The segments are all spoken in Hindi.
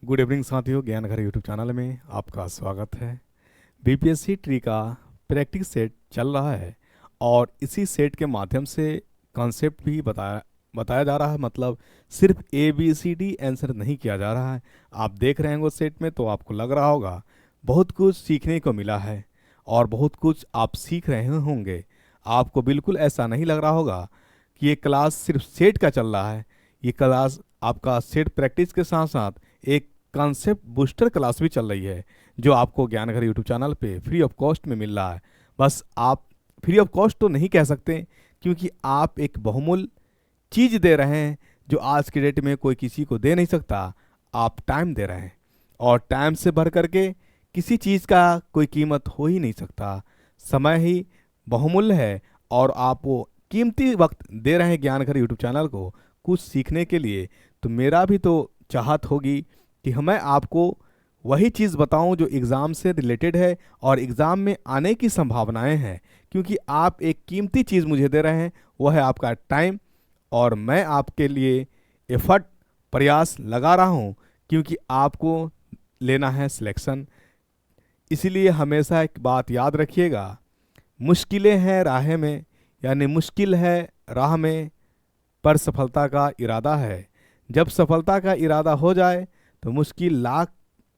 गुड इवनिंग साथियों, ज्ञान घर यूट्यूब चैनल में आपका स्वागत है। बीपीएससी ट्री का प्रैक्टिस सेट चल रहा है और इसी सेट के माध्यम से कॉन्सेप्ट भी बताया जा रहा है। मतलब सिर्फ ABCD आंसर नहीं किया जा रहा है। आप देख रहे हैं वो सेट में तो आपको लग रहा होगा बहुत कुछ सीखने को मिला है और बहुत कुछ आप सीख रहे होंगे। आपको बिल्कुल ऐसा नहीं लग रहा होगा कि ये क्लास सिर्फ सेट का चल रहा है। ये क्लास आपका सेट प्रैक्टिस के साथ साथ एक कॉन्सेप्ट बूस्टर क्लास भी चल रही है जो आपको ज्ञान घर यूट्यूब चैनल पे फ्री ऑफ कॉस्ट में मिल रहा है। बस आप फ्री ऑफ कॉस्ट तो नहीं कह सकते, क्योंकि आप एक बहुमूल्य चीज़ दे रहे हैं जो आज की डेट में कोई किसी को दे नहीं सकता। आप टाइम दे रहे हैं और टाइम से बढ़ करके किसी चीज़ का कोई कीमत हो ही नहीं सकता। समय ही बहुमूल्य है और आप वो कीमती वक्त दे रहे हैं ज्ञान घर यूट्यूब चैनल को कुछ सीखने के लिए। तो मेरा भी तो चाहत होगी कि मैं आपको वही चीज़ बताऊं जो एग्ज़ाम से रिलेटेड है और एग्ज़ाम में आने की संभावनाएं हैं, क्योंकि आप एक कीमती चीज़ मुझे दे रहे हैं, वह है आपका टाइम। और मैं आपके लिए एफर्ट प्रयास लगा रहा हूं क्योंकि आपको लेना है सिलेक्शन। इसीलिए हमेशा एक बात याद रखिएगा, मुश्किलें हैं राह में, यानी मुश्किल है राह में पर सफलता का इरादा है। जब सफलता का इरादा हो जाए तो मुश्किल लाख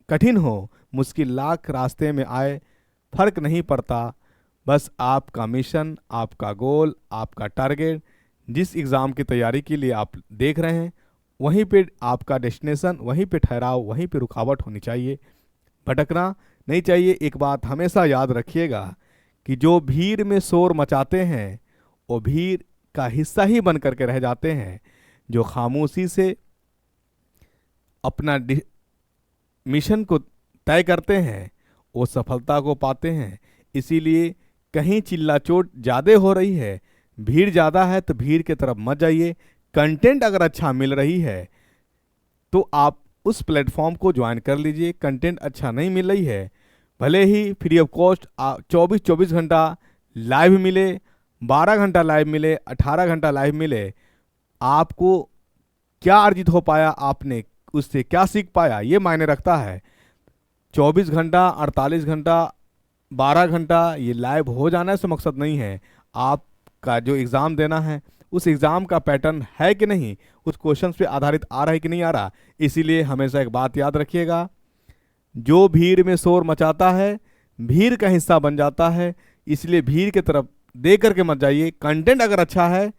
कठिन हो, मुश्किल लाख रास्ते में आए, फर्क नहीं पड़ता। बस आपका मिशन, आपका गोल, आपका टारगेट, जिस एग्ज़ाम की तैयारी के लिए आप देख रहे हैं वहीं पे आपका डेस्टिनेशन, वहीं पे ठहराव, वहीं पे रुकावट होनी चाहिए। भटकना नहीं चाहिए। एक बात हमेशा याद रखिएगा कि जो भीड़ में शोर मचाते हैं वो भीड़ का हिस्सा ही बन करके रह जाते हैं। जो खामोशी से अपना मिशन को तय करते हैं वो सफलता को पाते हैं। इसीलिए कहीं चिल्लाचोट ज़्यादा हो रही है, भीड़ ज़्यादा है तो भीड़ की तरफ मत जाइए। कंटेंट अगर अच्छा मिल रही है तो आप उस प्लेटफॉर्म को ज्वाइन कर लीजिए। कंटेंट अच्छा नहीं मिल रही है, भले ही फ्री ऑफ कॉस्ट 24 घंटा लाइव मिले, 12 घंटा लाइव मिले, 18 घंटा लाइव मिले, आपको क्या अर्जित हो पाया, आपने उससे क्या सीख पाया, ये मायने रखता है। 24 घंटा, 48 घंटा, 12 घंटा ये लाइव हो जाना से मकसद नहीं है। आपका जो एग्ज़ाम देना है उस एग्ज़ाम का पैटर्न है कि नहीं, उस क्वेश्चन पे आधारित आ रहा है कि नहीं आ रहा। इसीलिए हमेशा एक बात याद रखिएगा, जो भीड़ में शोर मचाता है भीड़ का हिस्सा बन जाता है। इसलिए भीड़ की तरफ दे करके मत जाइए। कंटेंट अगर अच्छा है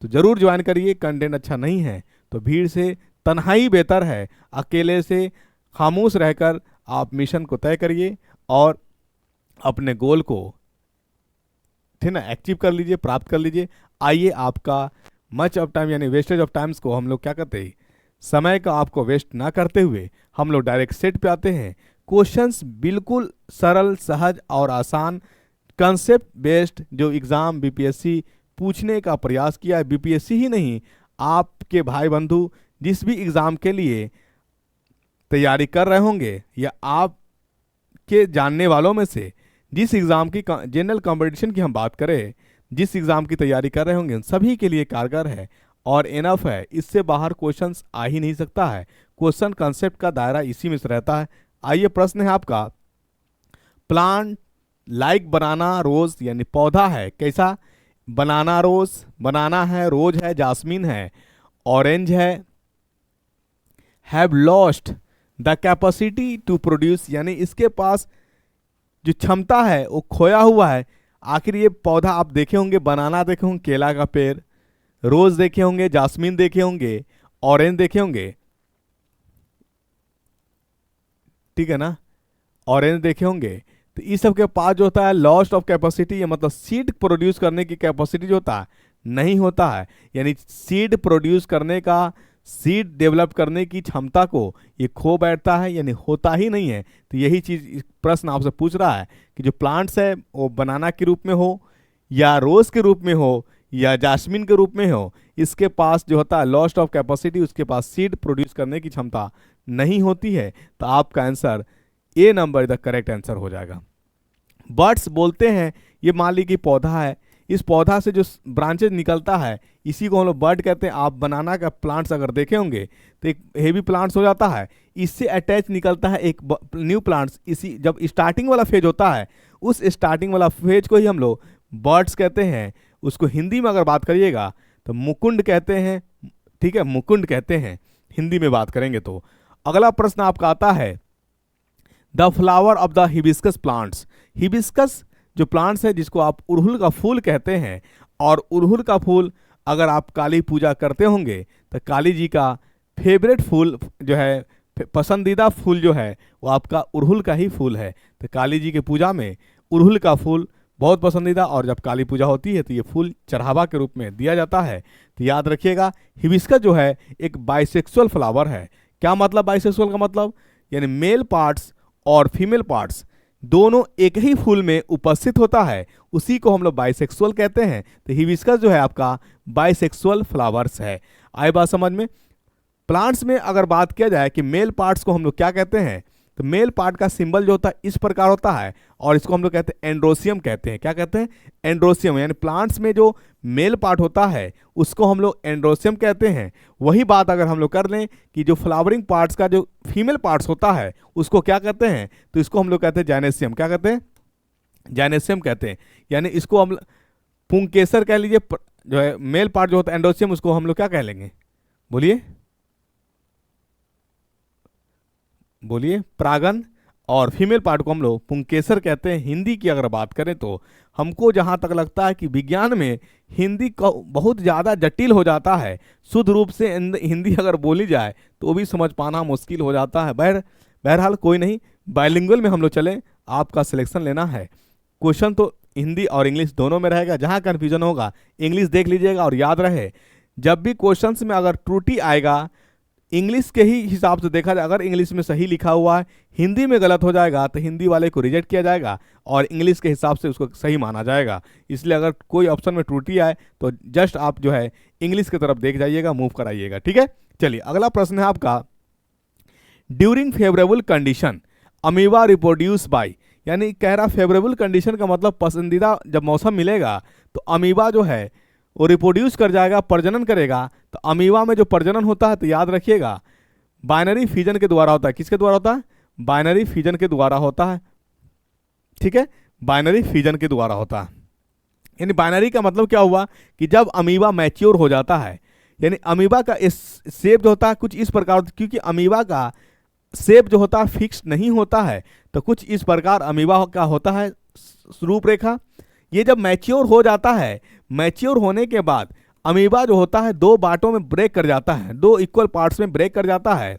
तो ज़रूर ज्वाइन करिए, कंटेंट अच्छा नहीं है तो भीड़ से तन्हाई बेहतर है। अकेले से खामोश रहकर आप मिशन को तय करिए और अपने गोल को ठीक ना अचीव कर लीजिए, प्राप्त कर लीजिए। आइए, आपका मच ऑफ टाइम यानी वेस्टेज ऑफ टाइम्स को हम लोग क्या करते हैं, समय का आपको वेस्ट ना करते हुए हम लोग डायरेक्ट सेट पे आते हैं। क्वेश्चंस बिल्कुल सरल, सहज और आसान, कंसेप्ट बेस्ड जो एग्ज़ाम बीपीएससी पूछने का प्रयास किया है। बीपीएससी ही नहीं, आपके भाई बंधु जिस भी एग्ज़ाम के लिए तैयारी कर रहे होंगे या आपके जानने वालों में से जिस एग्ज़ाम की जनरल कंपटीशन की हम बात करें, जिस एग्ज़ाम की तैयारी कर रहे होंगे, सभी के लिए कारगर है और इनफ है। इससे बाहर क्वेश्चंस आ ही नहीं सकता है। क्वेश्चन कंसेप्ट का दायरा इसी में से रहता है। आइए, प्रश्न है आपका, प्लांट लाइक बनाना रोज, यानी पौधा है कैसा, बनाना रोज, बनाना है, रोज है, जास्मीन है, ऑरेंज है, have lost the capacity to produce, यानी इसके पास जो क्षमता है वो खोया हुआ है। आखिर ये पौधा आप देखे होंगे, बनाना देखे होंगे, केला का पेड़, रोज देखे होंगे, जास्मीन देखे होंगे, ऑरेंज देखे होंगे, ठीक है ना, ऑरेंज देखे होंगे। तो इस सब के पास जो होता है लॉस्ट ऑफ कैपेसिटी, या मतलब सीड प्रोड्यूस करने की कैपेसिटी जो होता है नहीं होता है। यानी सीड प्रोड्यूस करने का, सीड डेवलप करने की क्षमता को ये खो बैठता है, यानी होता ही नहीं है। तो यही चीज़ प्रश्न आपसे पूछ रहा है कि जो प्लांट्स है वो बनाना के रूप में हो या रोज के रूप में हो या जास्मिन के रूप में हो, इसके पास जो होता है लॉस्ट ऑफ कैपेसिटी, उसके पास सीड प्रोड्यूस करने की क्षमता नहीं होती है। तो आपका answer A number the correct answer हो जाएगा। बर्ड्स बोलते हैं, ये मान ली कि पौधा है, इस पौधा से जो ब्रांचेज निकलता है इसी को हम लोग बर्ड कहते हैं। आप बनाना का प्लांट्स अगर देखे होंगे तो एक हेवी प्लांट्स हो जाता है, इससे अटैच निकलता है एक न्यू प्लांट्स। इसी जब स्टार्टिंग वाला फेज होता है उस स्टार्टिंग वाला फेज को ही हम लोग बर्ड्स कहते हैं। उसको हिंदी में अगर बात करिएगा तो मुकुंड कहते हैं, ठीक है, मुकुंड कहते हैं हिंदी में बात करेंगे तो। अगला प्रश्न आपका आता है the flower of the hibiscus plants. Hibiscus जो प्लांट्स है जिसको आप अड़हुल का फूल कहते हैं, और अड़हुल का फूल अगर आप काली पूजा करते होंगे तो काली जी का फेवरेट फूल जो है, पसंदीदा फूल जो है वो आपका अड़हुल का ही फूल है। तो काली जी के पूजा में अड़हुल का फूल बहुत पसंदीदा, और जब काली पूजा होती है तो ये फूल चढ़ावा के रूप में दिया जाता है। तो याद रखिएगा हिबिस्कस जो है एक बाइसेक्सुअल फ्लावर है। क्या मतलब बाइसेक्सुअल का मतलब, यानी मेल पार्ट्स और फीमेल पार्ट्स दोनों एक ही फूल में उपस्थित होता है, उसी को हम लोग बाइसेक्सुअल कहते हैं। तो हिबिस्कस जो है आपका बाइसेक्सुअल फ्लावर्स है। आए बात समझ में। प्लांट्स में अगर बात किया जाए कि मेल पार्ट्स को हम लोग क्या कहते हैं, तो मेल पार्ट का सिंबल जो होता है इस प्रकार होता है, और इसको हम लोग कहते हैं एंड्रोसियम कहते हैं। क्या कहते हैं? एंड्रोसियम। यानी प्लांट्स में जो मेल पार्ट होता है उसको हम लोग एंड्रोसियम कहते हैं। वही बात अगर हम लोग कर लें कि जो फ्लावरिंग पार्ट्स का जो फीमेल पार्ट्स होता है उसको क्या कहते हैं, तो इसको हम लोग कहते हैं जाइनेसियम। क्या कहते हैं? जाइनेसियम कहते हैं। यानी इसको हम पुंकेसर कह लीजिए, जो है मेल पार्ट जो होता है एंड्रोसियम, उसको हम लोग क्या कह लेंगे, बोलिए बोलिए परागन। और फीमेल पार्ट को हम लोग पुंकेसर कहते हैं हिंदी की अगर बात करें तो। हमको जहाँ तक लगता है कि विज्ञान में हिंदी का बहुत ज़्यादा जटिल हो जाता है, शुद्ध रूप से हिंदी अगर बोली जाए तो वो भी समझ पाना मुश्किल हो जाता है। बहरहाल कोई नहीं, बाइलिंगुअल में हम लोग चलें, आपका सिलेक्शन लेना है। क्वेश्चन तो हिंदी और इंग्लिश दोनों में रहेगा, जहाँ कन्फ्यूजन होगा इंग्लिश देख लीजिएगा। और याद रहे जब भी क्वेश्चंस में अगर त्रुटि आएगा इंग्लिश के ही हिसाब से देखा जाए, अगर इंग्लिश में सही लिखा हुआ है हिंदी में गलत हो जाएगा तो हिंदी वाले को रिजेक्ट किया जाएगा और इंग्लिश के हिसाब से उसको सही माना जाएगा। इसलिए अगर कोई ऑप्शन में त्रुटि आए तो जस्ट आप जो है इंग्लिश की तरफ देख जाइएगा, मूव कराइएगा। ठीक है, चलिए अगला प्रश्न है आपका during favourable condition amoeba reproduce by. यानी कह रहा फेवरेबल कंडीशन का मतलब पसंदीदा जब मौसम मिलेगा तो अमीबा जो है वो रिप्रोड्यूस कर जाएगा, प्रजनन करेगा। तो अमीबा में जो प्रजनन होता है तो याद रखिएगा बाइनरी फिजन के द्वारा होता है। किसके द्वारा होता है? बाइनरी फिजन के द्वारा होता है। ठीक है, बाइनरी फिजन के द्वारा होता है। यानी बाइनरी का मतलब क्या हुआ कि जब अमीबा मैच्योर हो जाता है, यानी अमीबा का इस शेप जो होता है कुछ इस प्रकार, क्योंकि अमीबा का शेप जो होता है फिक्स नहीं होता है, तो कुछ इस प्रकार अमीबा का होता है रूपरेखा। ये जब मैच्योर हो जाता है, मैच्योर होने के बाद अमीबा जो होता है दो बाटों में ब्रेक कर जाता है, दो इक्वल पार्ट्स में ब्रेक कर जाता है।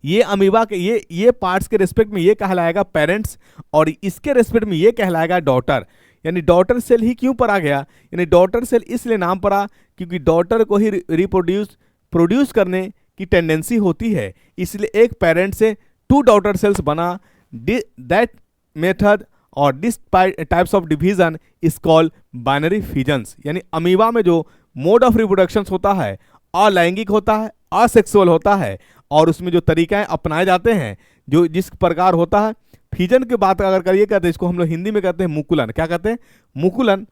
ये अमीबा के ये पार्ट्स के रिस्पेक्ट में ये कहलाएगा पेरेंट्स, और इसके रिस्पेक्ट में ये कहलाएगा डॉटर। यानी डॉटर सेल ही क्यों पड़ा गया, यानी डॉटर सेल इसलिए नाम पड़ा क्योंकि डॉटर को ही प्रोड्यूस करने की टेंडेंसी होती है, इसलिए एक पेरेंट से टू डॉटर सेल्स बना। दैट मेथड और this types of division is called binary fissions. यानी अमीबा में जो मोड ऑफ रिप्रोडक्शन होता है अलैंगिक होता है, असेक्सुअल होता है, और उसमें जो तरीक़े अपनाए जाते हैं जो जिस प्रकार होता है। फिजन की बात अगर करिएगा तो इसको हम लोग हिंदी में कहते हैं मुकुलन। क्या कहते हैं? मुकुलन।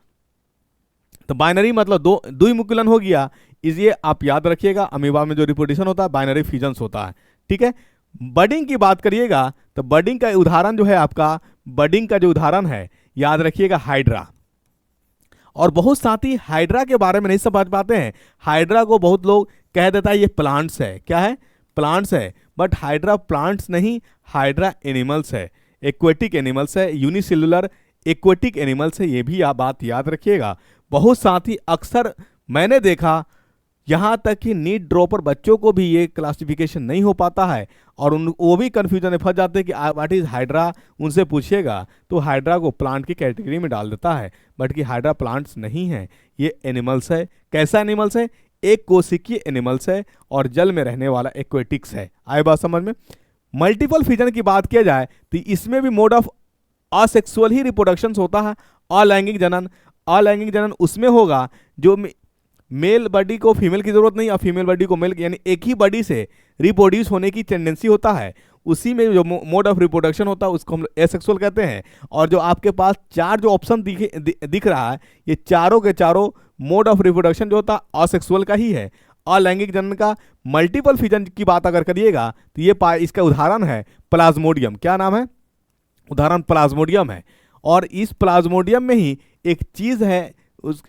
तो बाइनरी मतलब दो मुकुलन हो गया, इसलिए आप याद रखिएगा अमीबा में जो रिप्रोडक्शन होता है बाइनरी फिजन्स होता है। ठीक है, बडिंग की बात करिएगा तो बडिंग का उदाहरण जो है आपका, बडिंग का जो उदाहरण है याद रखिएगा हाइड्रा। और बहुत साथी हाइड्रा के बारे में नहीं समझ पाते हैं, हाइड्रा को बहुत लोग कह देता है ये प्लांट्स है। क्या है? प्लांट्स है, बट हाइड्रा प्लांट्स नहीं, हाइड्रा एनिमल्स है, एक्वेटिक एनिमल्स है, यूनिसेलुलर एक्वेटिक एनिमल्स है। ये भी आप बात याद रखिएगा। बहुत साथी अक्सर मैंने देखा यहाँ तक कि नीट ड्रॉपर बच्चों को भी ये क्लासिफिकेशन नहीं हो पाता है, और वो भी कन्फ्यूजन में फंस जाते हैं कि व्हाट इज हाइड्रा। उनसे पूछिएगा तो हाइड्रा को प्लांट की कैटेगरी में डाल देता है, बट कि हाइड्रा प्लांट्स नहीं है, ये एनिमल्स है। कैसा एनिमल्स है? एक कोशिकीय एनिमल्स है और जल में रहने वाला एक्वेटिक्स है। आए बात समझ में। मल्टीपल फिजन की बात किया जाए तो इसमें भी mode of asexual he reproduction होता है। अलैंगिक जनन उसमें होगा जो मेल बॉडी को फीमेल की जरूरत नहीं और फीमेल बॉडी को मेल, यानी एक ही बॉडी से रिप्रोड्यूस होने की टेंडेंसी होता है। उसी में जो मोड ऑफ रिप्रोडक्शन होता है उसको हम लोग एसेक्सुअल कहते हैं। और जो आपके पास चार जो ऑप्शन दिख रहा है, ये चारों के चारों मोड ऑफ रिप्रोडक्शन जो होता है असेक्सुअल का ही है। अलैंगिक जनन का मल्टीपल फिजन की बात अगर करिएगा तो ये इसका उदाहरण है प्लाज्मोडियम। क्या नाम है? उदाहरण प्लाज्मोडियम है। और इस प्लाज्मोडियम में ही एक चीज है, उस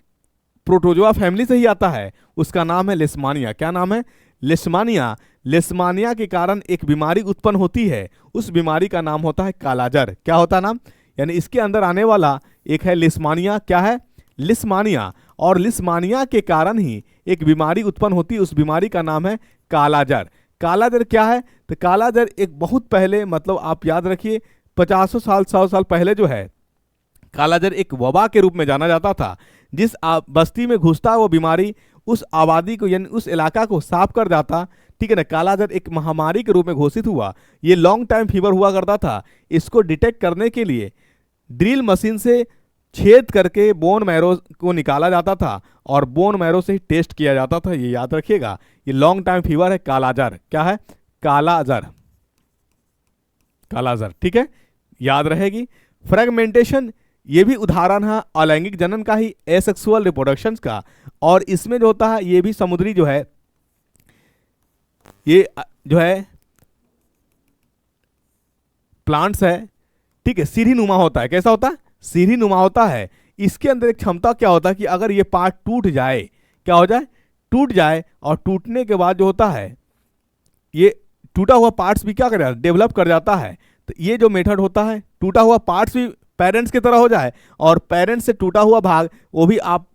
प्रोटोजोआ फैमिली से ही आता है, उसका नाम है लेशमानिया। क्या नाम है? लेशमानिया। लेशमानिया के कारण एक बीमारी उत्पन्न होती है, उस बीमारी का नाम होता है कालाजार। क्या होता है नाम? यानी इसके अंदर आने वाला एक है लेशमानिया। क्या है? लिस्मानिया। और लिस्मानिया के कारण ही एक बीमारी उत्पन्न होती है, उस बीमारी का नाम है कालाजार। कालाजार क्या है? तो कालाजार एक बहुत पहले, मतलब आप याद रखिए 50 साल 100 साल पहले जो है, कालाजार एक वबा के रूप में जाना जाता था। जिस बस्ती में घुसता वो बीमारी उस आबादी को यानी उस इलाका को साफ कर जाता, ठीक है ना। कालाजार एक महामारी के रूप में घोषित हुआ। ये लॉन्ग टाइम फीवर हुआ करता था। इसको डिटेक्ट करने के लिए ड्रिल मशीन से छेद करके बोन मैरो को निकाला जाता था और बोन मैरो से ही टेस्ट किया जाता था। ये याद रखिएगा, ये लॉन्ग टाइम फीवर है कालाजार। क्या है? कालाजार। कालाजार, ठीक है, याद रहेगी। फ्रेगमेंटेशन ये भी उदाहरण है अलैंगिक जनन का ही, एसेक्सुअल रिप्रोडक्शन का। और इसमें जो होता है ये भी समुद्री जो है, ये जो है प्लांट्स है, ठीक है, सीढ़ी नुमा होता है। कैसा होता है? सीढ़ी नुमा होता है। इसके अंदर एक क्षमता क्या होता है कि अगर ये पार्ट टूट जाए, क्या हो जाए? टूट जाए। और टूटने के बाद जो होता है, ये टूटा हुआ पार्ट्स भी क्या कर जाता है? डेवलप कर जाता है। तो ये जो मेथड होता है, टूटा हुआ पार्ट्स भी पेरेंट्स की तरह हो जाए और पेरेंट्स से टूटा हुआ भाग वो भी आप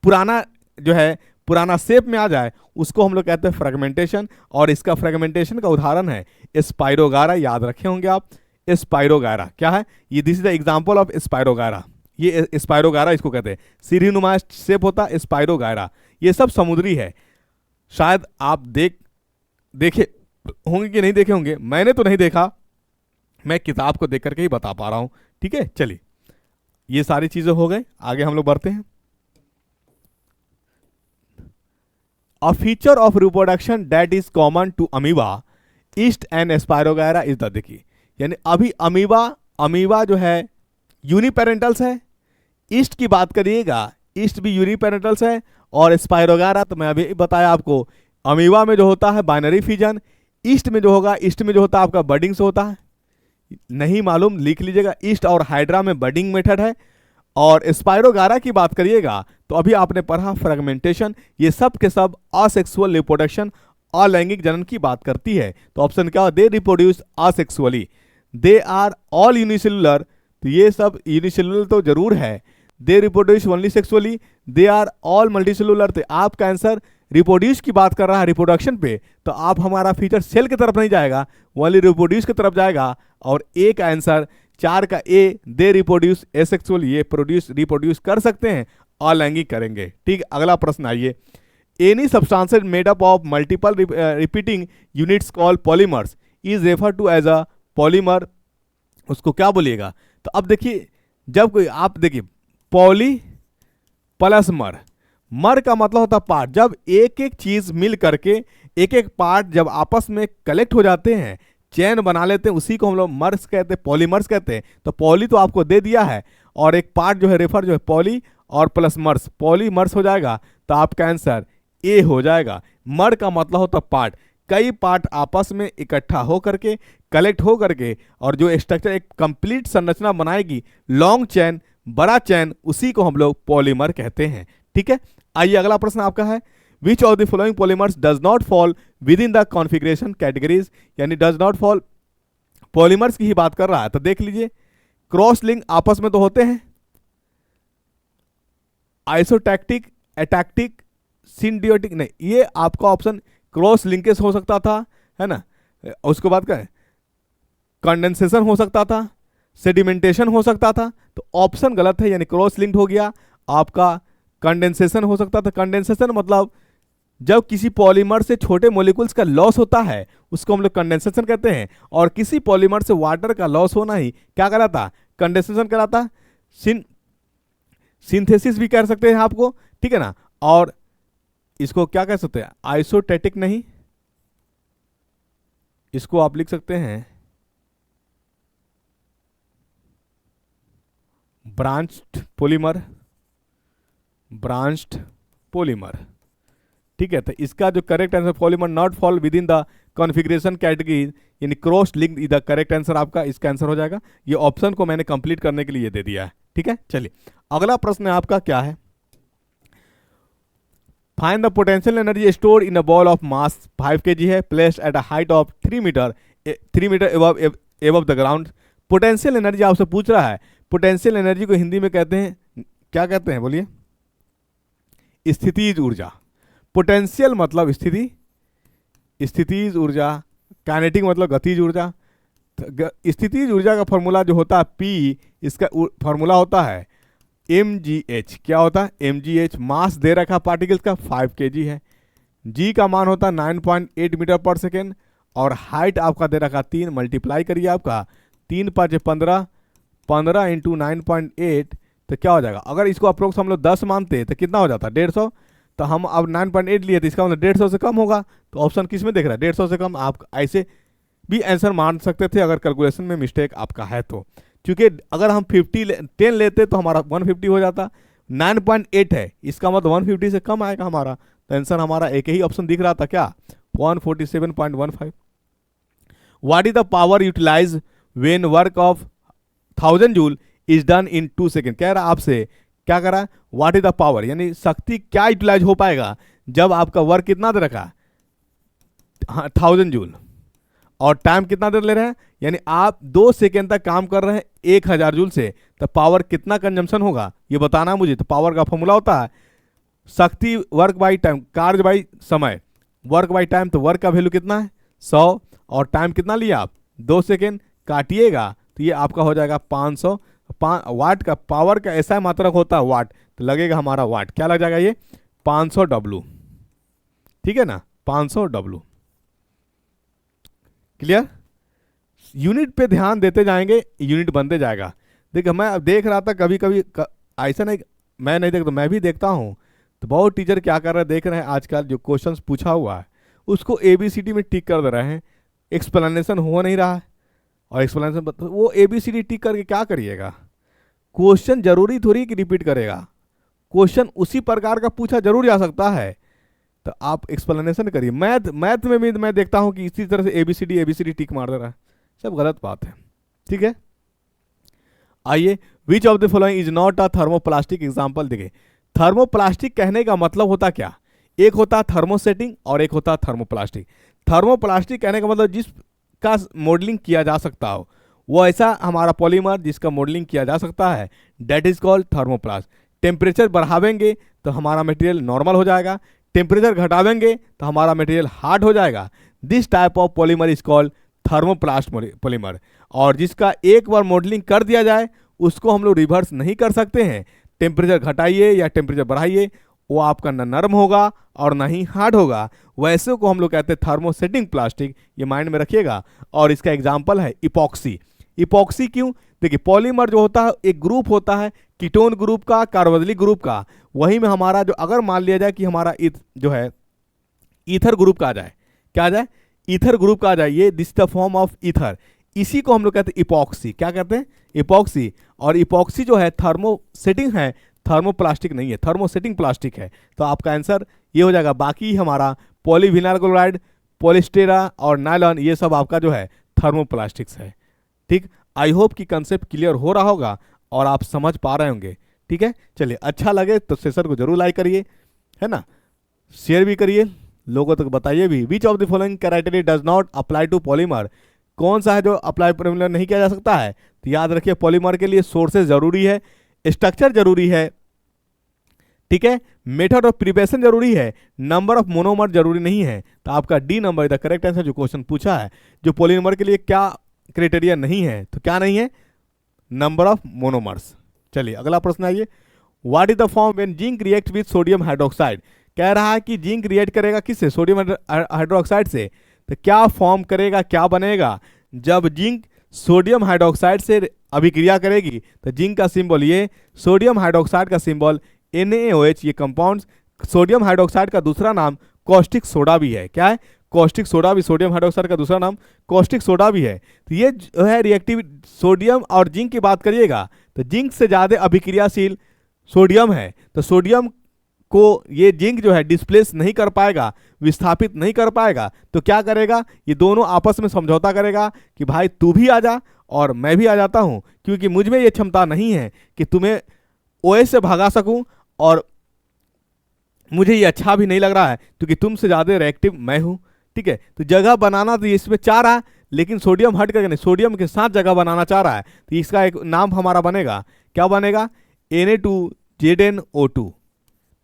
पुराना जो है पुराना शेप में आ जाए, उसको हम लोग कहते हैं फ्रेगमेंटेशन। और इसका फ्रेगमेंटेशन का उदाहरण है स्पाइरोगारा। याद रखे होंगे आप, स्पाइरोगारा क्या है? ये this is the example of spirogyra. ये स्पाइरोगारा इसको कहते हैं, सीढ़ी नुमा शेप होता है स्पाइरोगारा। ये सब समुद्री है। शायद आप देखे होंगे कि नहीं देखे होंगे, मैंने तो नहीं देखा, मैं किताब को देख करके ही बता पा रहा हूं। ठीक है, चलिए ये सारी चीजें हो गए, आगे हम लोग बढ़ते हैं। A feature of reproduction that is common to amoeba, yeast and Spirogyra is the, देखिए यानी अभी अमीबा जो है यूनिपेरेंटल्स है। ईस्ट की बात करिएगा, ईस्ट भी यूनिपेरेंटल्स है। और स्पाइरोगारा तो मैं अभी बताया आपको, अमीबा में जो होता है बाइनरी फिजन, ईस्ट में जो होगा, ईस्ट में जो होता है आपका बडिंग से होता है। नहीं मालूम लिख लीजिएगा, ईस्ट और हाइड्रा में बडिंग मेथड है। और स्पाइरोगारा की बात करिएगा तो अभी आपने पढ़ा फ्रेगमेंटेशन। ये सब के सब असेक्सुअल रिप्रोडक्शन, अलैंगिक जनन की बात करती है। तो ऑप्शन क्या? They reproduce asexually, they are all unicellular. तो ये सब यूनिसेलुलर तो जरूर है। They reproduce only sexually, they are all multicellular. तो आपका आंसर रिप्रोड्यूस की बात कर रहा है रिप्रोडक्शन पे, तो आप हमारा फीचर सेल की तरफ नहीं जाएगा, ओनली रिप्रोड्यूस की तरफ जाएगा। और ए का आंसर 4 का ए, दे रिप्रोड्यूस एसेक्सुअल, ये रिप्रोड्यूस कर सकते हैं, अलैंगिक करेंगे। ठीक, अगला प्रश्न आइए। Any substance made up of multiple repeating units called polymers is refer to as a polymer, उसको क्या बोलिएगा? तो अब देखिए, जब कोई आप देखिए पॉली प्लस मर का मतलब होता पार्ट। जब एक एक चीज मिल करके एक एक पार्ट जब आपस में कलेक्ट हो जाते हैं, चैन बना लेते हैं, उसी को हम लोग मर्स कहते हैं, पॉलीमर्स कहते हैं। तो पॉली तो आपको दे दिया है, और एक पार्ट जो है रेफर जो है पॉली और प्लस मर्स, पॉलीमर्स हो जाएगा। तो आपका आंसर ए हो जाएगा। मर का मतलब होता पार्ट, कई पार्ट आपस में इकट्ठा हो करके कलेक्ट हो करके और जो स्ट्रक्चर एक कंप्लीट संरचना बनाएगी, लॉन्ग चैन, बड़ा चैन, उसी को हम लोग पॉलीमर कहते हैं। ठीक है, आइए अगला प्रश्न आपका है, विच of the following polymers does not fall within the configuration categories, यानी डज नॉट फॉल, पॉलीमर्स की ही बात कर रहा है। तो देख लीजिए, क्रॉस लिंक आपस में तो होते हैं, आइसोटैक्टिक, एटैक्टिक, सिंडियोटिक नहीं, ये आपका ऑप्शन क्रॉस लिंकेज हो सकता था, है ना। उसके बाद क्या है, कंडेंसेशन हो सकता था, सेडिमेंटेशन हो सकता था। तो ऑप्शन गलत है, यानी क्रॉस लिंक्ड हो गया आपका। कंडेंसेशन हो सकता था, कंडेंसेशन मतलब जब किसी पॉलीमर से छोटे मॉलिक्यूल्स का लॉस होता है उसको हम लोग कंडेंसेशन कहते हैं। और किसी पॉलीमर से वाटर का लॉस होना ही क्या कहलाता? कंडेंसेशन कहलाता। सिंथेसिस भी कह सकते हैं आपको, ठीक है ना। और इसको क्या कह सकते हैं? आइसोटेटिक नहीं, इसको आप लिख सकते हैं ब्रांच्ड पॉलीमर, ब्रांच्ड पॉलीमर। ठीक है, तो इसका जो correct answer polymer not fall within the configuration category यानी cross link the correct answer आपका इसका आंसर हो जाएगा। ये ऑप्शन को मैंने कंप्लीट करने के लिए दे दिया है। ठीक है, चलिए अगला प्रश्न आपका क्या है, find the potential energy store in a ball of mass 5 kg है, placed at a height of 3 metre above the ground. Potential energy आपसे पूछ रहा है। पोटेंशियल एनर्जी को हिंदी में कहते हैं, क्या कहते हैं बोलिए? स्थितिज ऊर्जा। पोटेंशियल मतलब स्थिति, स्थितिज ऊर्जा, काइनेटिक मतलब गतिज ऊर्जा। स्थितिज ऊर्जा का फॉर्मूला जो होता है P, इसका फॉर्मूला होता है mgh। क्या होता है? mgh। मास दे रखा पार्टिकल्स का 5 kg है, g का मान होता है 9.8 मीटर पर सेकेंड, और हाइट आपका दे रखा 3, मल्टीप्लाई करिए आपका 3 5 15, 15 इंटू 9.8 तो क्या हो जाएगा? अगर इसको अप्रोक्स हम लोग 10 मानते तो कितना हो जाता? 150। तो हम अब 9.8 लिए तो इसका मतलब 150 से कम होगा। तो ऑप्शन किस में देख रहा है? 150 से कम। आप ऐसे भी आंसर मान सकते थे अगर कैलकुलेशन में मिस्टेक आपका है तो, क्योंकि अगर हम 10 लेते तो हमारा 150 हो जाता। 9.8 है, इसका मतलब 150 से कम आएगा हमारा। तो आंसर हमारा एक ही ऑप्शन दिख रहा था, क्या? 147.15। What is the power utilize when work of 1000 joule is done in 2 second. कह रहा आपसे, क्या कर रहा है? व्हाट इज द पावर, यानी शक्ति क्या यूटिलाइज हो पाएगा जब आपका वर्क कितना दे रखा? 1000 जूल, और टाइम कितना देर ले रहे हैं, यानी आप 2 सेकेंड तक काम कर रहे हैं 1000 जूल से, तो पावर कितना कंजम्पशन होगा ये बताना है मुझे। तो पावर का फॉर्मूला होता है शक्ति वर्क बाई टाइम, कार्य बाई समय, वर्क बाई टाइम। तो वर्क का वैल्यू कितना है? 100, और टाइम कितना लिया आप? 2 सेकेंड। काटिएगा तो ये आपका हो जाएगा 500। वाट का पावर का ऐसा मात्रक होता है वाट, तो लगेगा हमारा वाट, क्या लग जाएगा ये? 500 W। ठीक है ना, 500 W। क्लियर? यूनिट पे ध्यान देते जाएंगे, यूनिट बनते जाएगा। देखिए मैं अब देख रहा था कभी कभी ऐसा नहीं, मैं नहीं देखता, मैं भी देखता हूँ, तो बहुत टीचर क्या कर रहे हैं देख रहे हैं आजकल, जो क्वेश्चंस पूछा हुआ है उसको ABCD में टिक कर दे रहे हैं, एक्सप्लेनेशन हो नहीं रहा है। और एक्सप्लेनेशन वो ABCD टिक करके क्या करिएगा? क्वेश्चन जरूरी थोड़ी कि रिपीट करेगा, क्वेश्चन उसी प्रकार का पूछा जरूर जा सकता है, तो आप एक्सप्लेनेशन करिए। मैथ में भी मैं देखता हूं कि इसी तरह से ABCD टिक मार दे रहा है, सब गलत बात है। ठीक है, आइए, विच of the following is not a thermoplastic example. देखिए थर्मोप्लास्टिक कहने का मतलब होता क्या? एक होता है थर्मोसेटिंग और एक होता है थर्मोप्लास्टिक। थर्मोप्लास्टिक कहने का मतलब जिसका मॉडलिंग किया जा सकता हो, वो ऐसा हमारा पॉलीमर जिसका मॉडलिंग किया जा सकता है, that is called thermoplast. Temperature बढ़ावेंगे तो हमारा मटेरियल नॉर्मल हो जाएगा, टेम्परेचर घटावेंगे तो हमारा मटेरियल हार्ड हो जाएगा। This type of polymer is called thermoplast polymer. और जिसका एक बार मॉडलिंग कर दिया जाए उसको हम लोग रिवर्स नहीं कर सकते हैं। टेम्परेचर घटाइए या टेम्परेचर बढ़ाइए, वो आपका न नरम होगा और ना ही हार्ड होगा, वैसे को हम लोग कहते हैं थर्मोसेटिंग प्लास्टिक। ये माइंड में रखिएगा। और इसका एग्जाम्पल है इपॉक्सी। इपॉक्सी क्यों? देखिए पॉलीमर जो होता है एक ग्रुप होता है कीटोन ग्रुप का, कार्बोक्सिलिक ग्रुप का। वही में हमारा जो अगर मान लिया जाए कि हमारा जो है ईथर ग्रुप का आ जाए, क्या आ जाए? ईथर ग्रुप का आ जाए, ये this the form of ether, इसी को हम लोग कहते हैं इपॉक्सी। क्या कहते हैं? इपॉक्सी। और इपॉक्सी जो है थर्मोसेटिंग है, थर्मोप्लास्टिक नहीं है, थर्मोसेटिंग प्लास्टिक है। तो आपका आंसर ये हो जाएगा। बाकी हमारा पॉलीविनाइल क्लोराइड, पॉलिस्टेरा और नायलॉन, ये सब आपका जो है थर्मोप्लास्टिक्स है। ठीक, आई होप कि कंसेप्ट क्लियर हो रहा होगा और आप समझ पा रहे होंगे। ठीक है, चलिए अच्छा लगे तो सेशन को जरूर लाइक करिए, है ना, शेयर भी करिए, लोगों तक बताइए भी। Which of the following criteria does not apply to polymer. कौन सा है जो अप्लाई पॉलीमर नहीं किया जा सकता है? तो याद रखिए पॉलीमर के लिए सोर्सेज जरूरी है, स्ट्रक्चर जरूरी है, ठीक है, मेथड ऑफ प्रिपरेशन जरूरी है, नंबर ऑफ मोनोमर जरूरी नहीं है। तो आपका D number the correct answer जो क्वेश्चन पूछा है। जो पॉलीमर के लिए क्या क्राइटेरिया नहीं है, तो क्या नहीं है? Number of monomers. चलिए अगला प्रश्न आइए। What is the form when zinc react with sodium hydroxide. कह रहा है कि जिंक रिएक्ट करेगा किससे? सोडियम हाइड्रोक्साइड से। तो क्या फॉर्म करेगा, क्या बनेगा जब जिंक सोडियम हाइड्रोक्साइड से अभिक्रिया करेगी? तो जिंक का सिंबल ये, सोडियम हाइड्रोक्साइड का सिंबल NaOH। ये कंपाउंड्स, सोडियम हाइड्रोक्साइड का दूसरा नाम कॉस्टिक सोडा भी है। क्या है? कॉस्टिक सोडा भी, सोडियम हाइड्रोक्साइड का दूसरा नाम कॉस्टिक सोडा भी है। तो ये जो है रिएक्टिव, सोडियम और जिंक की बात करिएगा तो जिंक से ज़्यादा अभिक्रियाशील सोडियम है, तो सोडियम को ये जिंक जो है डिस्प्लेस नहीं कर पाएगा, विस्थापित नहीं कर पाएगा। तो क्या करेगा, ये दोनों आपस में समझौता करेगा कि भाई तू भी आ जा और मैं भी आ जाता हूँ, क्योंकि मुझ में ये क्षमता नहीं है कि तुम्हें OH से भगा सकूं, और मुझे ये अच्छा भी नहीं लग रहा है क्योंकि तुमसे ज़्यादा रिएक्टिव मैं हूँ। ठीक है, तो जगह बनाना तो इसमें चाह रहा है, लेकिन सोडियम हट करके नहीं, सोडियम के साथ जगह बनाना चाह रहा है। तो इसका एक नाम हमारा बनेगा, क्या बनेगा, Na2ZnO2।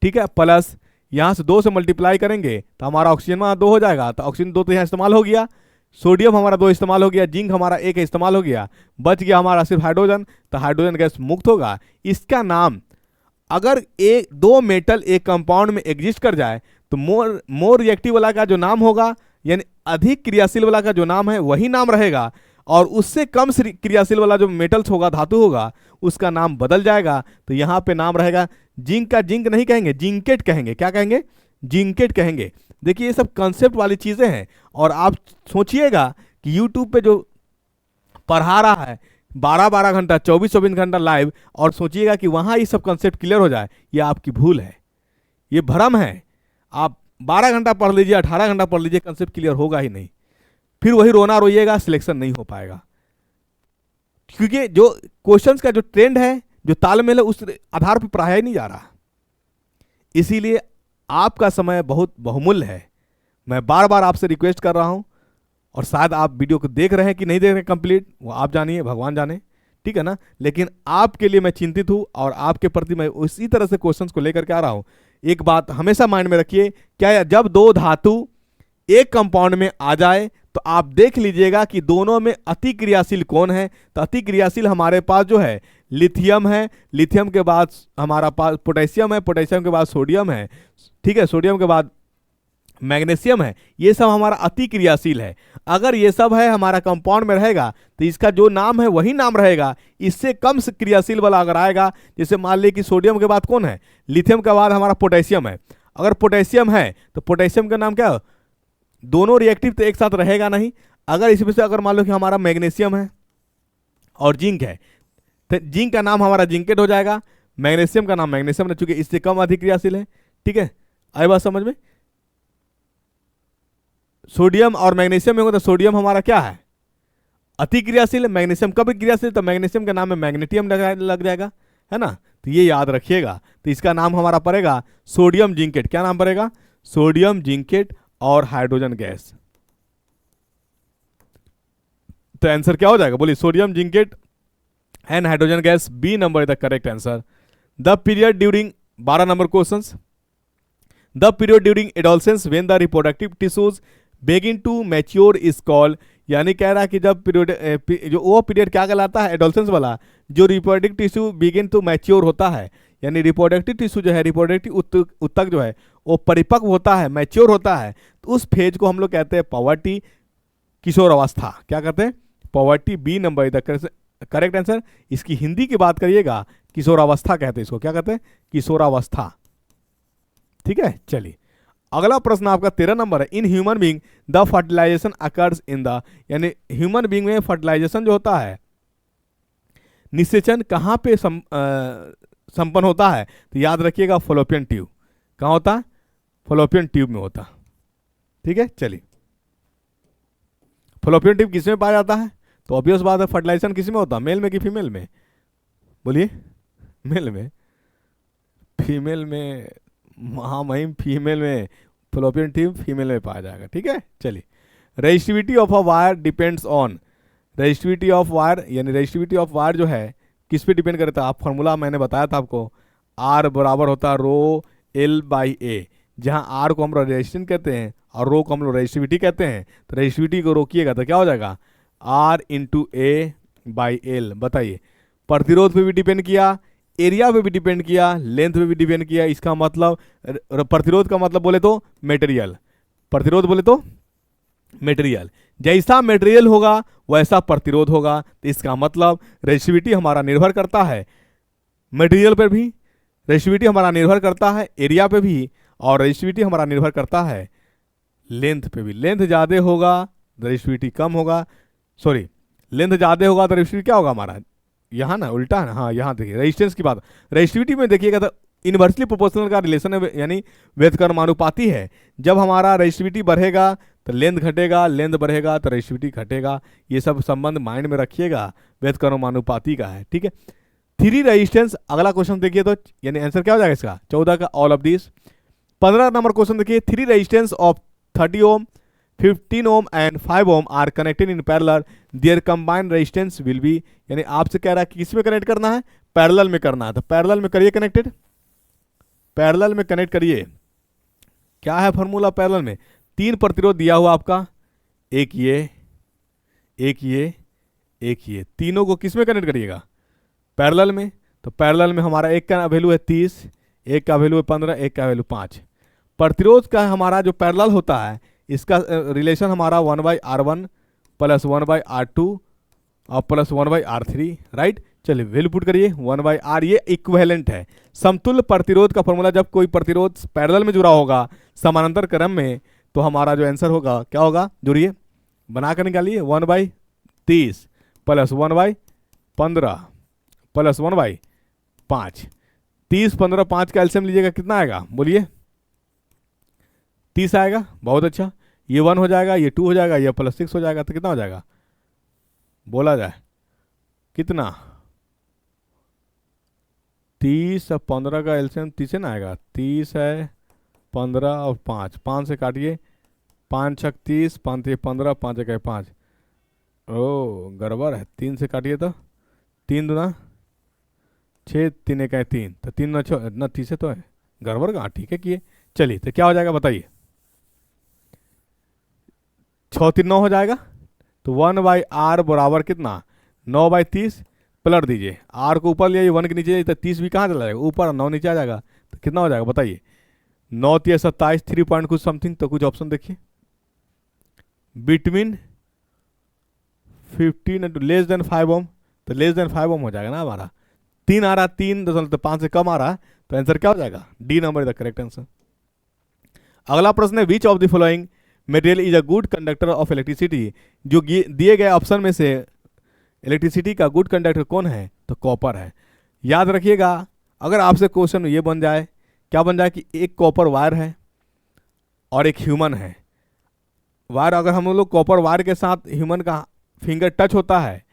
ठीक है, प्लस यहाँ से 2 से मल्टीप्लाई करेंगे तो हमारा ऑक्सीजन वहाँ 2 हो जाएगा, तो ऑक्सीजन 2 तो यहाँ इस्तेमाल हो गया, सोडियम हमारा 2 इस्तेमाल हो गया, जिंक हमारा 1 इस्तेमाल हो गया, बच गया हमारा सिर्फ हाइड्रोजन, तो हाइड्रोजन गैस मुक्त होगा। इसका नाम, अगर एक 2 मेटल एक कंपाउंड में एग्जिस्ट कर जाए तो मोर रिएक्टिव वाला का जो नाम होगा, यानी अधिक क्रियाशील वाला का जो नाम है वही नाम रहेगा, और उससे कम क्रियाशील वाला जो मेटल्स होगा, धातु होगा, उसका नाम बदल जाएगा। तो यहाँ पे नाम रहेगा, जिंक का जिंक नहीं कहेंगे, जिंकेट कहेंगे। क्या कहेंगे, जिंकेट कहेंगे। देखिए ये सब कंसेप्ट वाली चीज़ें हैं, और आप सोचिएगा कि यूट्यूब पे जो पढ़ा रहा है 12-12 घंटा 24-24 घंटा लाइव, और सोचिएगा कि वहाँ ये सब कंसेप्ट क्लियर हो जाए, ये आपकी भूल है, ये भ्रम है। आप 12 घंटा पढ़ लीजिए, 18 घंटा पढ़ लीजिए, कंसेप्ट क्लियर होगा ही नहीं, फिर वही रोना रोइएगा, सिलेक्शन नहीं हो पाएगा। क्योंकि जो क्वेश्चंस का जो ट्रेंड है, जो तालमेल है, उस आधार पर पढ़ाया ही नहीं जा रहा। इसीलिए आपका समय बहुत बहुमूल्य है। मैं बार बार आपसे रिक्वेस्ट कर रहा हूं, और शायद आप वीडियो को देख रहे हैं कि नहीं देख रहे कंप्लीट, वो आप जानिए, भगवान जाने, ठीक है ना। लेकिन आपके लिए मैं चिंतित हूं, और आपके प्रति मैं उसी तरह से क्वेश्चंस को लेकर के आ रहा हूं। एक बात हमेशा माइंड में रखिए, क्या जब 2 धातु एक कंपाउंड में आ जाए तो आप देख लीजिएगा कि दोनों में अति क्रियाशील कौन है। तो अति क्रियाशील हमारे पास जो है लिथियम है, लिथियम के बाद हमारा पास पोटेशियम है, पोटेशियम के बाद सोडियम है, ठीक है, सोडियम के बाद मैग्नीशियम है। ये सब हमारा अति क्रियाशील है। अगर ये सब है हमारा कंपाउंड में रहेगा तो इसका जो नाम है वही नाम रहेगा। इससे कम क्रियाशील वाला अगर आएगा, जैसे मान लीजिए कि सोडियम के बाद कौन है, लिथियम के बाद हमारा पोटेशियम है। अगर पोटेशियम है तो पोटेशियम का नाम क्या है, दोनों रिएक्टिव तो एक साथ रहेगा नहीं। अगर इसमें से अगर मान लो कि हमारा मैग्नीशियम है और जिंक है, तो जिंक का नाम हमारा जिंकेट हो जाएगा, मैग्नीशियम का नाम मैग्नीशियम है, चूंकि इससे कम अधिक क्रियाशील है। ठीक है, आई बात समझ में। सोडियम और मैग्नीशियम में होगा तो सोडियम हमारा क्या है, अति क्रियाशील है, मैग्नीशियम कब क्रियाशील, तो मैग्नीशियम का नाम में मैग्नीटियम लग जाएगा, है ना। तो ये याद रखिएगा। तो इसका नाम हमारा पड़ेगा सोडियम जिंकेट। क्या नाम पड़ेगा, सोडियम जिंकेट और हाइड्रोजन गैस। तो आंसर क्या हो जाएगा, बोलिए, sodium zincate and hydrogen gas. B number is the correct answer. The period during 12 number questions, the period during adolescence when the reproductive tissues begin to mature is called. यानी कह रहा है कि जब पीरियड, जो वो पीरियड क्या कहलाता है, एडोलसेंस वाला, जो reproductive tissue begin to mature होता है, यानी रिप्रोडक्टिव टिश्यू जो है, रिप्रोडक्टिव उत्तक जो है वो परिपक्व होता है, मैच्योर होता है, तो उस फेज को हम लोग कहते हैं पवर्टी, किशोर अवस्था। क्या कहते हैं, puberty. B number is the correct answer. इसकी हिंदी की बात करिएगा, किशोरावस्था कहते हैं इसको। क्या कहते हैं, किशोरावस्था। ठीक है, चलिए अगला प्रश्न आपका 13 नंबर है। In human being the fertilization occurs in the, यानी ह्यूमन बीइंग में फर्टिलाइजेशन जो होता है, निषेचन कहाँ पे संपन्न होता है, तो याद रखिएगा फॉलोपियन ट्यूब। कहाँ होता है, फॉलोपियन ट्यूब में होता। ठीक है, चलिए फॉलोपियन ट्यूब किसमें पाया जाता है, तो ऑब्वियस बात है फर्टिलाइजेशन किसमें होता है, मेल में कि फीमेल में, बोलिए, मेल में, फीमेल में, महामहिम फीमेल में, फॉलोपियन ट्यूब फीमेल में पाया जाएगा। ठीक है, चलिए resistivity of a wire depends on, resistivity of wire, यानी रेजिस्टिविटी ऑफ वायर जो है किस पे डिपेंड करता है, आप फॉर्मूला मैंने बताया था आपको, आर बराबर होता है रो एल बाई ए, जहाँ आर को हम लोग रेजिस्टेंस कहते हैं और रो को हम लोग रेजिस्टिविटी कहते हैं। तो रेजिस्टिविटी को रोकिएगा तो क्या हो जाएगा, R into A by L. बताइए, प्रतिरोध पे भी डिपेंड किया, एरिया पे भी डिपेंड किया, लेंथ पे भी डिपेंड किया। इसका मतलब प्रतिरोध का मतलब बोले तो मटेरियल, प्रतिरोध बोले तो मटेरियल, जैसा मटेरियल होगा वैसा प्रतिरोध होगा। तो इसका मतलब रेजिस्टिविटी हमारा निर्भर करता है मटेरियल पर भी, रेजिस्टिविटी हमारा निर्भर करता है एरिया पे भी, और रेजिस्टिविटी हमारा निर्भर करता है लेंथ पे भी। लेंथ ज़्यादा होगा रेजिस्टिविटी कम होगा, सॉरी, लेंथ ज़्यादा होगा तो रेजिस्टिविटी क्या होगा हमारा, यहाँ ना उल्टा है ना, हाँ यहाँ देखिए रेजिस्टेंस की बात, रेजिस्टिविटी में देखिएगा तो इन्वर्सली प्रोपोर्शनल का रिलेशन है, यानी व्युत्क्रमानुपाती है। जब हमारा रेजिस्टिविटी बढ़ेगा तो लेंथ घटेगा, लेंथ बढ़ेगा तो रेजिस्टिविटी घटेगा, ये सब संबंध माइंड में रखिएगा, व्युत्क्रमानुपाती का है, ठीक है। थ्री रेजिस्टेंस, अगला क्वेश्चन देखिए तो यानी आंसर क्या हो जाएगा इसका 14 का all of this. 15 number question देखिए, three resistance of 30 ohm 15 ohm and 5 ohm are connected in parallel, their combined resistance will be, यानी आपसे कह रहा है कि किस में कनेक्ट करना है, पैरेलल में करना है, तो पैरेलल में करिए कनेक्टेड, पैरेलल में कनेक्ट करिए। क्या है फॉर्मूला पैरेलल में, 3 प्रतिरोध दिया हुआ आपका, एक ये, एक ये, एक ये, तीनों को किस में कनेक्ट करिएगा, पैरेलल में। तो पैरेलल में हमारा एक का वैल्यू है 30, एक का वैल्यू है 15, एक का वैल्यू 5। प्रतिरोध का हमारा जो पैरेलल होता है इसका रिलेशन हमारा 1/R1 प्लस 1/R2 और प्लस 1/R3, राइट। चलिए वैल्यू पुट करिए 1/R, ये इक्विवेलेंट है। समतुल्य प्रतिरोध का फॉर्मूला, जब कोई प्रतिरोध पैरेलल में जुड़ा होगा समानांतर क्रम में, तो हमारा जो आंसर होगा क्या होगा, जुड़िए बना कर निकालिए, 1/30 प्लस 1/15 प्लस 1/5, 30 15 5 का एलसीएम लीजिएगा, कितना आएगा बोलिए, 30 आएगा, बहुत अच्छा। ये 1 हो जाएगा, ये 2 हो जाएगा, ये +6 हो जाएगा, तो कितना हो जाएगा बोला जाए, कितना 30 और 15 का एलसीएम 30 ना आएगा, 30 है 15 और 5, 5 से काटिए, 5 छक 30, 5 ये 15, 5 एक 5, ओ गड़बड़ है, 3 से काटिए तो 3 दूना 6, 3 एक 3, तो 3 ना 30 तो है, गड़बड़ कहाँ, ठीक है किए। चलिए तो क्या हो जाएगा बताइए, 6 3 9 हो जाएगा, तो 1/R बराबर कितना 9/30, पलट दीजिए, R को ऊपर लिया 1 के नीचे, तो 30 भी कहाँ चला जाएगा ऊपर, 9 नीचे आ जाएगा, तो कितना हो जाएगा बताइए, 9 3 27, 3 पॉइंट कुछ समथिंग, तो कुछ ऑप्शन देखिए, बिटवीन 15 एंड लेस देन 5 ओम, तो लेस देन 5 ओम हो जाएगा ना हमारा, 3 आ रहा, 3.5 से कम आ रहा, तो आंसर क्या हो जाएगा, D number is the correct answer. अगला प्रश्न है, विच of the following material is a good conductor of electricity, जो दिए गए ऑप्शन में से इलेक्ट्रिसिटी का गुड कंडक्टर कौन है, तो कॉपर है। याद रखिएगा, अगर आपसे क्वेश्चन ये बन जाए, क्या बन जाए कि एक कॉपर वायर है और एक ह्यूमन है, वायर अगर हम लोग कॉपर वायर के साथ ह्यूमन का फिंगर टच होता है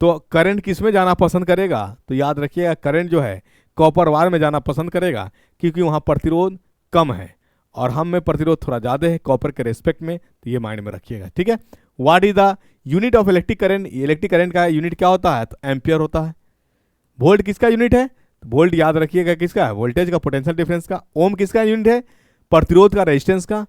तो करंट किस में जाना पसंद करेगा, तो याद रखिएगा करंट जो है कॉपर वायर में जाना पसंद करेगा, क्योंकि वहाँ प्रतिरोध कम है और हम में प्रतिरोध थोड़ा ज़्यादा है कॉपर के रेस्पेक्ट में, तो ये माइंड में रखिएगा, ठीक है। What is the unit of electric current, electric current का यूनिट क्या होता है, तो एम्पियर होता है। वोल्ट किसका यूनिट है, तो वोल्ट याद रखिएगा किसका है, वोल्टेज का, पोटेंशियल डिफरेंस का। ओम किसका यूनिट है, प्रतिरोध का, रेजिस्टेंस का।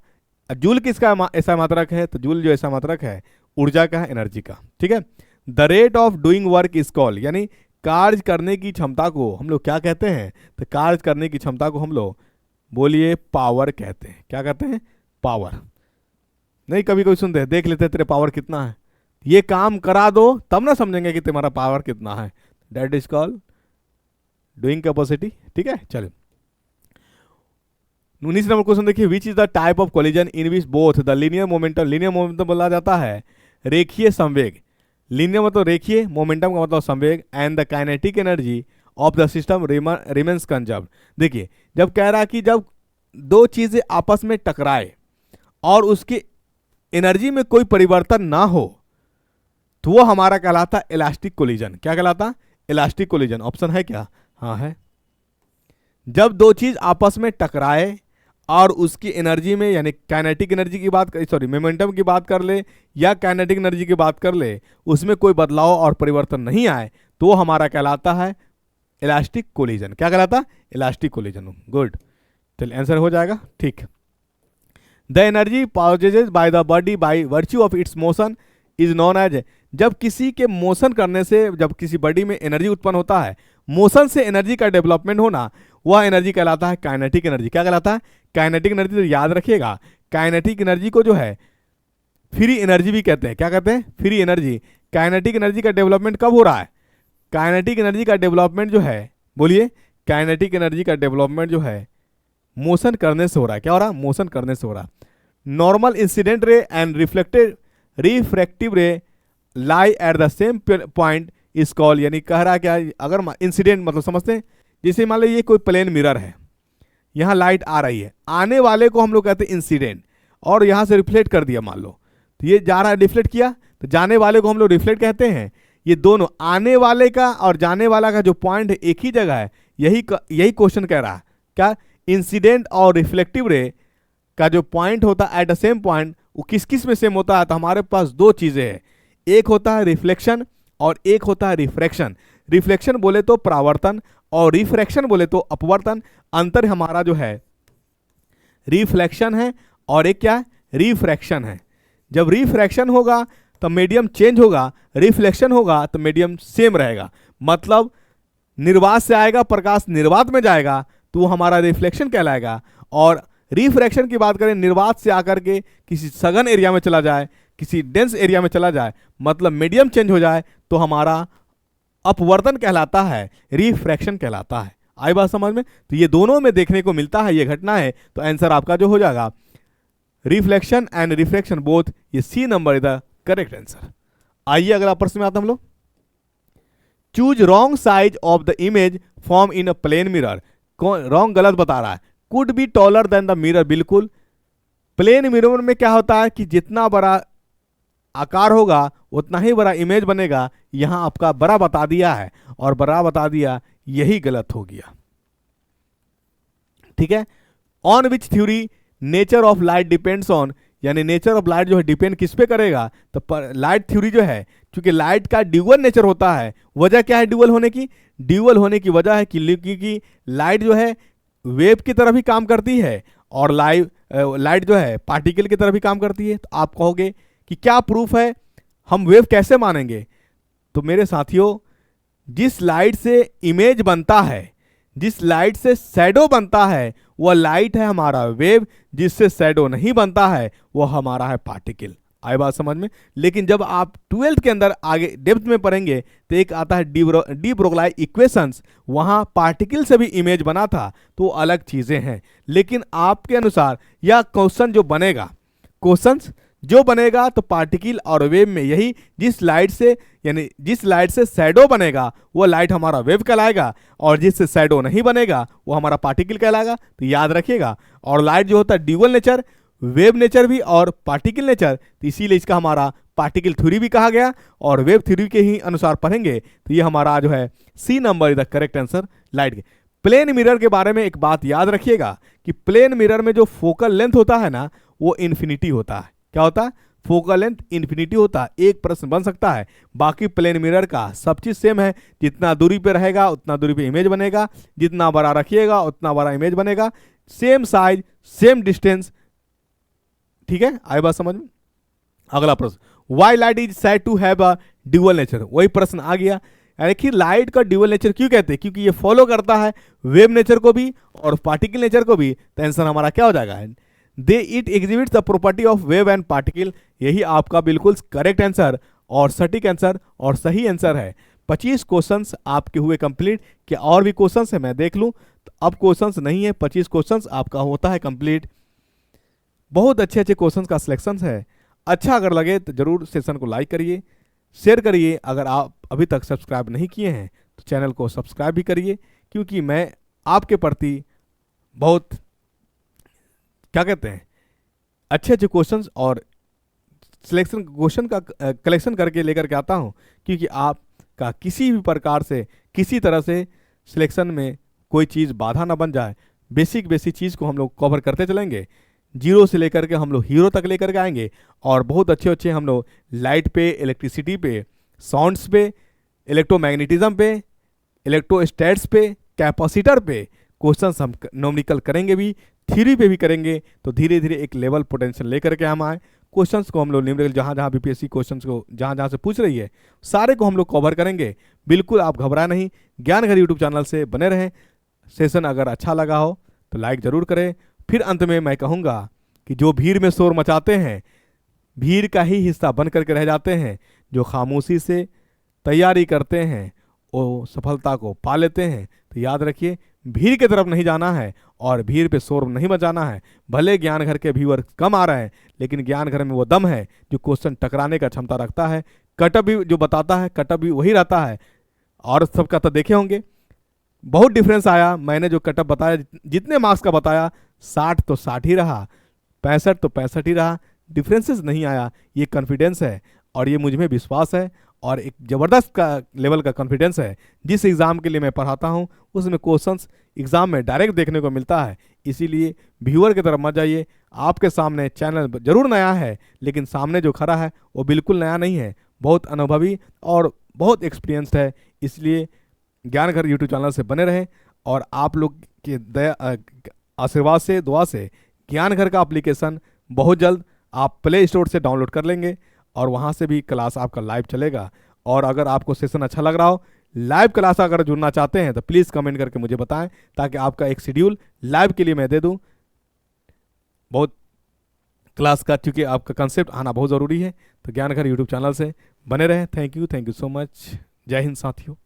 जूल किसका ऐसा मात्रक है, तो जूल जो ऐसा मात्रक है ऊर्जा का है, एनर्जी का, ठीक है। The rate of doing work is called, यानी कार्य करने की क्षमता को हम लोग क्या कहते हैं, तो कार्य करने की क्षमता को हम लोग बोलिए पावर कहते हैं। क्या कहते हैं, पावर। नहीं कभी कोई सुनते हैं, देख लेते हैं तेरे पावर कितना है, ये काम करा दो तब ना समझेंगे कि तुम्हारा पावर कितना है, that is called doing capacity, ठीक है। चलो 19 नंबर क्वेश्चन देखिए, which is the type of collision in which both the linear momentum, linear momentum बोला जाता है रेखीय संवेग, लीनियर मतलब रेखीय, मोमेंटम का मतलब संवेग, and the kinetic energy of the system remains conserve. देखिए जब कह रहा है कि जब दो चीजें आपस में टकराए और उसकी एनर्जी में कोई परिवर्तन ना हो, तो वो हमारा कहलाता है इलास्टिक कोलिजन। क्या कहलाता, इलास्टिक कोलिजन। ऑप्शन है क्या, हाँ है। जब दो चीज आपस में टकराए और उसकी एनर्जी में, यानी काइनेटिक एनर्जी की बात, सॉरी मोमेंटम की बात कर ले या काइनेटिक एनर्जी की बात कर ले, उसमें कोई बदलाव और परिवर्तन नहीं आए, तो वो हमारा कहलाता है इलास्टिक कोलिजन। क्या कहलाता, इलास्टिक कोलिजन। गुड, चलिए आंसर हो जाएगा, ठीक। The energy possesses by the body by virtue of its motion is known as, जब किसी के मोशन करने से, जब किसी बॉडी में एनर्जी उत्पन्न होता है, मोशन से एनर्जी का डेवलपमेंट होना, वह एनर्जी कहलाता है काइनेटिक एनर्जी। क्या कहलाता है, काइनेटिक एनर्जी। तो याद रखिएगा काइनेटिक एनर्जी को जो है फ्री एनर्जी भी कहते हैं। क्या कहते हैं, फ्री एनर्जी। काइनेटिक एनर्जी का डेवलपमेंट कब हो रहा है, काइनेटिक एनर्जी का डेवलपमेंट जो है, बोलिए, काइनेटिक एनर्जी का डेवलपमेंट जो है मोशन करने से हो रहा है। क्या हो रहा है, मोशन करने से हो रहा है। Normal incident ray and reflected refractive ray lie at the same point is call, यानी कह रहा क्या, अगर इंसिडेंट मतलब समझते हैं, जैसे मान लो ये कोई प्लेन मिरर है, यहाँ लाइट आ रही है, आने वाले को हम लोग कहते हैं इंसिडेंट, और यहाँ से रिफ्लेक्ट कर दिया मान लो, तो ये जा रहा है रिफ्लेक्ट किया, तो जाने वाले को हम लोग रिफ्लेक्ट कहते हैं। ये दोनों आने वाले का और जाने वाला का जो पॉइंट है एक ही जगह है, यही क्वेश्चन कह रहा है क्या, इंसिडेंट और रिफ्लेक्टिव रे का जो पॉइंट होता है एट द सेम पॉइंट, वो किस किस में सेम होता है। तो हमारे पास दो चीजें हैं, एक होता है रिफ्लेक्शन और एक होता है रिफ्रैक्शन। रिफ्लेक्शन बोले तो परावर्तन और रिफ्रैक्शन बोले तो अपवर्तन। अंतर हमारा जो है रिफ्लेक्शन है और एक क्या है, रिफ्रैक्शन है। जब रिफ्रैक्शन होगा तो मीडियम चेंज होगा, रिफ्लेक्शन होगा तो मीडियम सेम रहेगा। मतलब निर्वात से आएगा प्रकाश निर्वात में जाएगा तो वो हमारा रिफ्लेक्शन कहलाएगा, और रिफ्रैक्शन की बात करें, निर्वात से आकर के किसी सघन एरिया में चला जाए, किसी डेंस एरिया में चला जाए, मतलब मीडियम चेंज हो जाए, तो हमारा अपवर्तन कहलाता है, रिफ्रैक्शन कहलाता है। आई बात समझ में? तो ये दोनों में देखने को मिलता है, ये घटना है। तो आंसर आपका जो हो जाएगा रिफ्लेक्शन एंड रिफ्रैक्शन बोथ, ये C number is the correct answer. आइए अगला प्रश्न में आता हम लोग। Choose wrong size of the image form in a plane mirror. Wrong गलत बता रहा है। Could be taller than the mirror, बिल्कुल। प्लेन मिरर में क्या होता है कि जितना बड़ा आकार होगा उतना ही बड़ा इमेज बनेगा। यहां आपका बड़ा बता दिया है और बड़ा बता दिया, यही गलत हो गया। ठीक है। On which theory nature of light depends on, यानी नेचर ऑफ लाइट जो है डिपेंड किस पे करेगा, तो लाइट थ्योरी जो है, क्योंकि लाइट का ड्यूअल नेचर होता है। वजह क्या है ड्यूअल होने की? ड्यूअल होने की वजह है कि लाइट जो है वेव की तरह भी काम करती है और लाइट जो है पार्टिकल की तरह भी काम करती है। तो आप कहोगे कि क्या प्रूफ है, हम वेव कैसे मानेंगे? तो मेरे साथियों, जिस लाइट से इमेज बनता है, जिस लाइट से शैडो बनता है, वह लाइट है हमारा वेव। जिससे शैडो नहीं बनता है वो हमारा है पार्टिकल। आई बात समझ में? लेकिन जब आप 12th के अंदर आगे डेप्थ में पढ़ेंगे तो एक आता है डी ब्रोगली इक्वेशंस, वहां पार्टिकल से भी इमेज बना था, तो अलग चीजें हैं। लेकिन आपके अनुसार यह क्वेश्चन जो बनेगा, क्वेश्चंस जो बनेगा तो पार्टिकल और वेव में यही, जिस लाइट से, यानी जिस लाइट से शैडो बनेगा वो लाइट हमारा वेव कहलाएगा, और जिससे शैडो नहीं बनेगा वो हमारा पार्टिकल कहलाएगा। तो याद रखिएगा। और लाइट जो होता है ड्यूअल नेचर, वेव नेचर भी और पार्टिकल नेचर, तो इसीलिए इसका हमारा पार्टिकल थ्योरी भी कहा गया, और वेव थ्योरी के ही अनुसार पढ़ेंगे तो ये हमारा जो है C number is the correct answer light के। प्लेन मिरर के बारे में एक बात याद रखिएगा कि प्लेन मिरर में जो फोकल लेंथ होता है ना, वो इन्फिनिटी होता है। क्या होता है? फोकल लेंथ इन्फिनिटी होता है। एक प्रश्न बन सकता है। बाकी प्लेन मिरर का सब चीज सेम है, जितना दूरी पे रहेगा उतना दूरी पे इमेज बनेगा, जितना बड़ा रखिएगा उतना बड़ा इमेज बनेगा, सेम साइज सेम डिस्टेंस। ठीक है, आई बात समझ में? अगला प्रश्न, why light is said to have a dual nature. वही प्रश्न आ गया, यानी कि लाइट का ड्यूअल नेचर क्यों कहते हैं? क्योंकि ये फॉलो करता है वेव नेचर को भी और पार्टिकल नेचर को भी। तो आंसर हमारा क्या हो जाएगा? They it exhibits the property of wave and particle. यही आपका बिल्कुल करेक्ट आंसर और सटीक आंसर और सही आंसर है। 25 क्वेश्चंस आपके हुए कंप्लीट। क्या और भी क्वेश्चंस है? मैं देख लूं। तो अब क्वेश्चंस नहीं है, 25 क्वेश्चंस आपका होता है कंप्लीट। बहुत अच्छे अच्छे क्वेश्चंस का सिलेक्शन है। अच्छा अगर लगे तो जरूर सेशन को लाइक करिए, शेयर करिए। अगर आप अभी तक सब्सक्राइब नहीं किए हैं तो चैनल को सब्सक्राइब भी करिए, क्योंकि मैं आपके प्रति बहुत क्या कहते हैं अच्छे अच्छे क्वेश्चंस और सिलेक्शन क्वेश्चन का कलेक्शन करके लेकर के आता हूं, क्योंकि आपका किसी भी प्रकार से किसी तरह से सिलेक्शन में कोई चीज़ बाधा ना बन जाए। बेसिक चीज़ को हम लोग कवर करते चलेंगे, जीरो से लेकर के हम लोग हीरो तक लेकर के आएंगे। और बहुत अच्छे अच्छे हम लोग लाइट पे, इलेक्ट्रिसिटी पे, साउंड्स पे, इलेक्ट्रोमैग्नेटिज्म पे, इलेक्ट्रोस्टैट्स पे, कैपेसिटर पे क्वेश्चंस हम न्यूमेरिकल करेंगे भी, थ्योरी पे भी करेंगे। तो धीरे धीरे एक लेवल पोटेंशियल लेकर के हम आए। क्वेश्चंस को हम लोग न्यूमेरिकल जहाँ जहाँ बीपीएससी क्वेश्चंस को जहाँ जहाँ से पूछ रही है सारे को हम लोग कवर करेंगे। बिल्कुल आप घबरा नहीं, ज्ञान घर यूट्यूब चैनल से बने रहें। सेशन अगर अच्छा लगा हो तो लाइक ज़रूर करें। फिर अंत में मैं कहूँगा कि जो भीड़ में शोर मचाते हैं, भीड़ का ही हिस्सा बन करके रह जाते हैं। जो खामोशी से तैयारी करते हैं वो सफलता को पा लेते हैं। तो याद रखिए, भीड़ की तरफ नहीं जाना है और भीड़ पे शोर नहीं मचाना है। भले ज्ञान घर के व्यूअर कम आ रहे हैं, लेकिन ज्ञान घर में वो दम है जो क्वेश्चन टकराने का क्षमता रखता है, कटअप भी जो बताता है कटअप भी वही रहता है, और सबका तो देखे होंगे बहुत डिफरेंस आया। मैंने जो कटअप बताया, जितने मार्क्स का बताया 60 तो 60 ही रहा, 65 तो 65 ही रहा, डिफरेंसेस नहीं आया। ये कॉन्फिडेंस है और ये मुझ में विश्वास है और एक ज़बरदस्त का लेवल का कॉन्फिडेंस है। जिस एग्ज़ाम के लिए मैं पढ़ाता हूँ उसमें क्वेश्चंस एग्ज़ाम में डायरेक्ट देखने को मिलता है। इसीलिए व्यूअर की तरफ मत जाइए। आपके सामने चैनल जरूर नया है, लेकिन सामने जो खड़ा है वो बिल्कुल नया नहीं है, बहुत अनुभवी और बहुत एक्सपीरियंस्ड है। इसलिए ज्ञान घर यूट्यूब चैनल से बने रहें और आप लोग के दया आशीर्वाद से, दुआ से ज्ञान घर का एप्लीकेशन बहुत जल्द आप प्ले स्टोर से डाउनलोड कर लेंगे और वहाँ से भी क्लास आपका लाइव चलेगा। और अगर आपको सेशन अच्छा लग रहा हो, लाइव क्लास अगर जुड़ना चाहते हैं तो प्लीज़ कमेंट करके मुझे बताएं, ताकि आपका एक शेड्यूल लाइव के लिए मैं दे दूं। बहुत क्लास का, क्योंकि आपका कंसेप्ट आना बहुत ज़रूरी है। तो ज्ञान घर यूट्यूब चैनल से बने रहें। Thank you so much. जय हिंद साथियों।